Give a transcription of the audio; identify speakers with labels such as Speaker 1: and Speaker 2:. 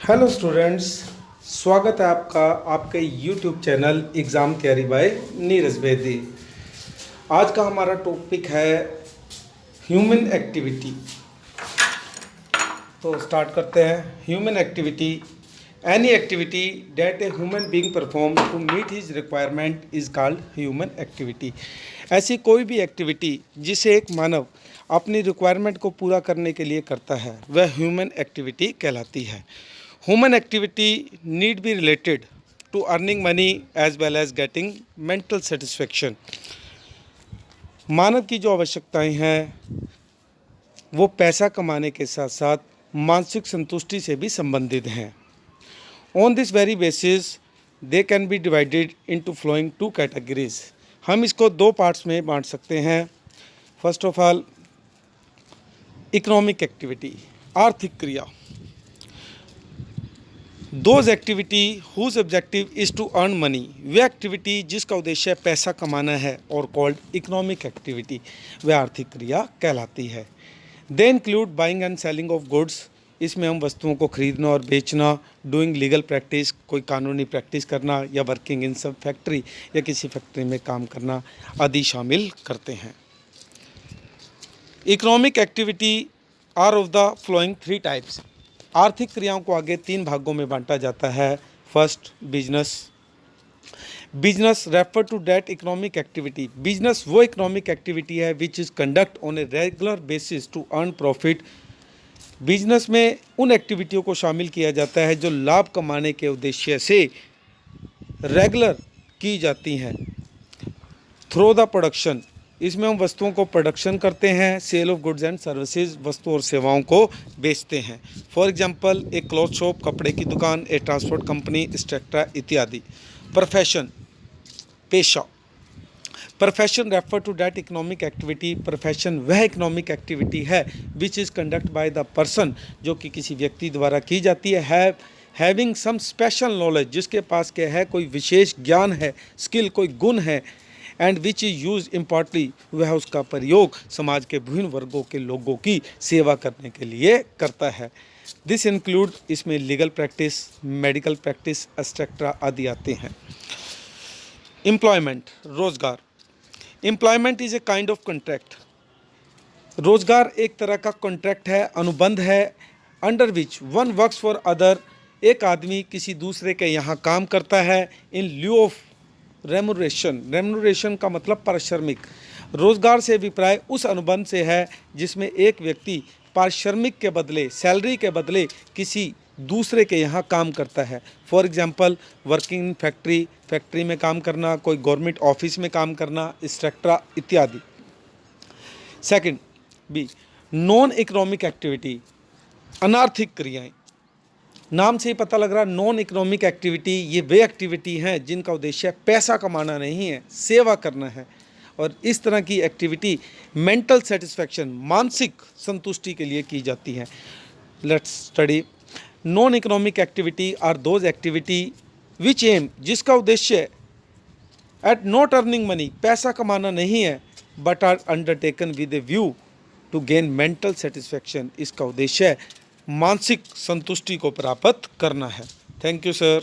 Speaker 1: Hello students, स्वागत है आपका आपके यूट्यूब चैनल एग्ज़ाम तैयारी बाय नीरज बेदी। आज का हमारा टॉपिक है ह्यूमन एक्टिविटी। तो स्टार्ट करते हैं। Human activity, any activity that a human being perform to meet his requirement is called human activity. ऐसी कोई भी एक्टिविटी जिसे एक मानव अपनी रिक्वायरमेंट को पूरा करने के लिए करता है वह ह्यूमन एक्टिविटी कहलाती है। Human activity need be related to earning money as well as getting mental satisfaction. मानव की जो आवश्यकताएं हैं वो पैसा कमाने के साथ साथ मानसिक संतुष्टि से भी संबंधित हैं। On this very basis they can be divided into following two categories. हम इसको दो पार्ट्स में बांट सकते हैं। First of all, economic activity, आर्थिक क्रिया। Those activity whose objective is to earn money, वह एक्टिविटी जिसका उद्देश्य पैसा कमाना है और कॉल्ड इकोनॉमिक एक्टिविटी, वह आर्थिक क्रिया कहलाती है। They include buying and selling of goods, इसमें हम वस्तुओं को खरीदना और बेचना, डूइंग लीगल प्रैक्टिस, कोई कानूनी प्रैक्टिस करना, या वर्किंग इन सब फैक्ट्री, या किसी फैक्ट्री में काम करना आदि शामिल करते हैं। Economic activity are of the following three types. आर्थिक क्रियाओं को आगे तीन भागों में बांटा जाता है। First, business. Business refer to that economic activity, business वो इकोनॉमिक एक्टिविटी है which is conduct on a regular basis to earn profit. Business में उन एक्टिविटियों को शामिल किया जाता है जो लाभ कमाने के उद्देश्य से रेगुलर की जाती हैं। थ्रू द प्रोडक्शन, इसमें हम वस्तुओं को प्रोडक्शन करते हैं। Sale of goods and services, वस्तु और सेवाओं को बेचते हैं। फॉर एग्जांपल, एक क्लॉथ शॉप, कपड़े की दुकान, एक ट्रांसपोर्ट कंपनी, एक्सेट्रा इत्यादि। प्रोफेशन, पेशा। Profession refer to that economic activity, profession वह इकोनॉमिक एक्टिविटी है which is conduct by the person, जो कि किसी व्यक्ति द्वारा की जाती है। हैविंग सम स्पेशल नॉलेज, जिसके पास क्या है, कोई विशेष ज्ञान है, स्किल, कोई गुण है। एंड विच इज़ यूज इम्पॉर्टली, वह उसका प्रयोग समाज के विभिन्न वर्गों के लोगों की सेवा करने के लिए करता है। दिस इंक्लूड, इसमें legal practice, medical practice, etcetera आदि आते हैं। एम्प्लॉयमेंट, रोजगार। Employment is a kind of contract. रोजगार एक तरह का कॉन्ट्रैक्ट है, अनुबंध है, under which one works for other, एक आदमी किसी दूसरे के यहाँ काम करता है इन ल्यू ऑफ रेमुनरेशन। रेमुनरेशन का मतलब पारिश्रमिक। रोजगार से अभिप्राय उस अनुबंध से है जिसमें एक व्यक्ति पारिश्रमिक के बदले, सैलरी के बदले किसी दूसरे के यहाँ काम करता है। For example, working in factory, factory में काम करना, कोई गवर्नमेंट ऑफिस में काम करना, एक्सेट्रा इत्यादि। Second, B, non economic activity, अनार्थिक क्रियाएं। नाम से ही पता लग रहा, नॉन इकोनॉमिक एक्टिविटी, ये वे एक्टिविटी हैं जिनका उद्देश्य पैसा कमाना नहीं है, सेवा करना है। और इस तरह की एक्टिविटी मेंटल सेटिस्फैक्शन, मानसिक संतुष्टि के लिए की जाती है। Let's study. Non economic activity are those activity which aim, जिसका उद्देश्य एट नॉट अर्निंग मनी, पैसा कमाना नहीं है, but are undertaken with a view to gain mental satisfaction, इसका उद्देश्य मानसिक संतुष्टि को प्राप्त करना है। Thank you sir.